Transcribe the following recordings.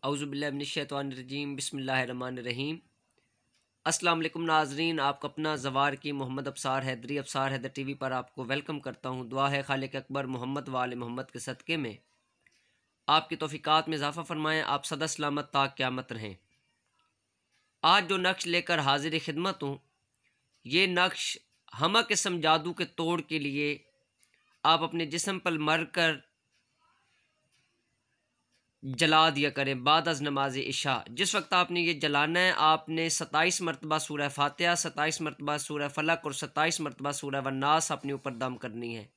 औज़ुबिल्लाहि मिनश्शैतानिर्रजीम बिस्मिल्लाहिर्रहमानिर्रहीम। अस्सलाम वालेकुम नाज़रीन, आपका अपना ज़वार की मोहम्मद अब्सार हैदरी अब्सार हैदर टीवी पर आपको वेलकम करता हूँ। दुआ है खालिक अकबर मोहम्मद व आले मोहम्मद के सदक़े में आपकी तौफ़ीक़ात में इज़ाफ़ा फ़रमाएँ, आप सदा सलामत ता क़यामत रहें। आज जो नक्श लेकर हाज़िर खिदमत हूँ, ये नक्श हमा किस्म जादू के तोड़ के लिए आप अपने जिस्म पर मर कर जला दिया करें बाद अज़ नमाज इशा। जिस वक्त आपने ये जलाना है, आपने 27 मरतबा सूरह फातिहा, 27 मरतबा सूरह फलक और 27 मरतबा सूरह वन्नास अपने ऊपर दम करनी है।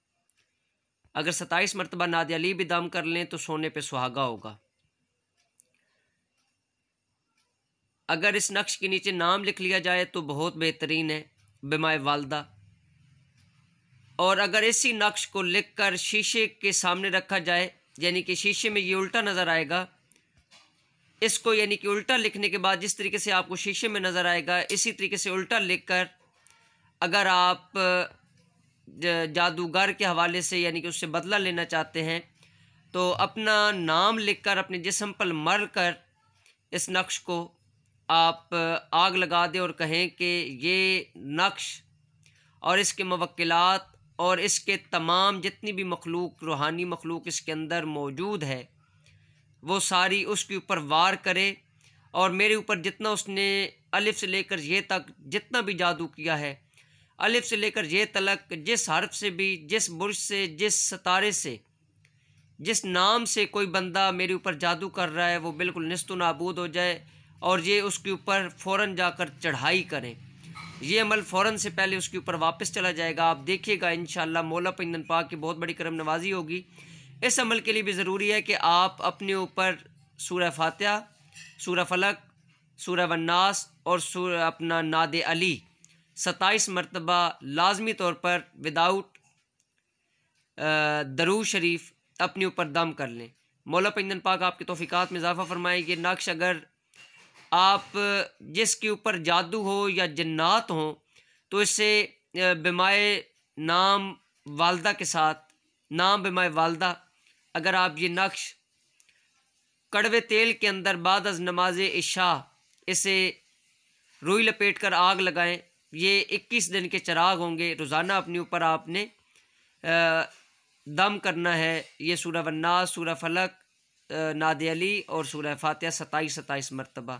अगर 27 मरतबा नादे अली भी दम कर लें तो सोने पे सुहागा होगा। अगर इस नक्श के नीचे नाम लिख लिया जाए तो बहुत बेहतरीन है, बिमाए वालदा। और अगर इसी नक्श को लिख कर शीशे के सामने रखा जाए, यानी कि शीशे में ये उल्टा नज़र आएगा, इसको यानी कि उल्टा लिखने के बाद जिस तरीके से आपको शीशे में नज़र आएगा, इसी तरीके से उल्टा लिखकर अगर आप जादूगर के हवाले से यानी कि उससे बदला लेना चाहते हैं तो अपना नाम लिखकर अपने जिस्म पर मर कर इस नक्श को आप आग लगा दें और कहें कि ये नक्श और इसके मवक्किलात और इसके तमाम जितनी भी मखलूक, रूहानी मखलूक इसके अंदर मौजूद है, वो सारी उसके ऊपर वार करे और मेरे ऊपर जितना उसने अलिफ से लेकर ये तक जितना भी जादू किया है, अलिफ से लेकर ये तलक, जिस हर्फ से भी, जिस बुर्ज से, जिस सितारे से, जिस नाम से कोई बंदा मेरे ऊपर जादू कर रहा है, वो बिल्कुल निस्तो नाबूद हो जाए और ये उसके ऊपर फ़ौरन जाकर चढ़ाई करें। ये अमल फ़ौरन से पहले उसके ऊपर वापस चला जाएगा। आप देखिएगा इंशाअल्लाह मौला पंजन पाक की बहुत बड़ी करम नवाजी होगी। इस अमल के लिए भी ज़रूरी है कि आप अपने ऊपर सूरह फातिहा, सूरह फलक, सूरह वन्नास और सूरह अपना नादे अली 27 मरतबा लाजमी तौर पर विदाउट दरूद शरीफ अपने ऊपर दम कर लें। मौला पंजन पाक आपकी तौफ़ीक़ात में इज़ाफ़ा फ़रमाए। ये नक्श अगर आप जिसके ऊपर जादू हो या जन्नात हो तो इससे बिमाए नाम वालदा के साथ, नाम बिमाए वालदा, अगर आप ये नक्श कड़वे तेल के अंदर बाद अज़ नमाज इशा इसे रुई लपेट कर आग लगाएं। ये 21 दिन के चिराग होंगे। रोज़ाना अपने ऊपर आपने दम करना है। ये सूरह वन्नास, सूरह फलक, नादे अली और सूरह फातिहा 27 मरतबा।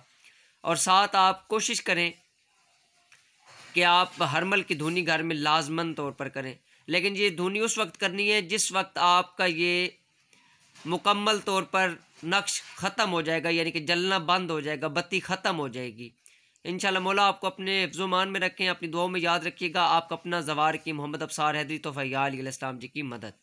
और साथ आप कोशिश करें कि आप हरमल की धुनी घर में लाजमन तौर पर करें, लेकिन ये धुनी उस वक्त करनी है जिस वक्त आपका ये मुकम्मल तौर पर नक्श ख़त्म हो जाएगा, यानी कि जलना बंद हो जाएगा, बत्ती ख़त्म हो जाएगी। इंशाअल्लाह मौला आपको अपने हिफ्ज़-ओ-मान में रखें, अपनी दुआओं में याद रखिएगा। आपका अपना ज़वार की मोहम्मद अब्सार हैदरी तोफ़ा या अली अलैहिस्सलाम जी की मदद।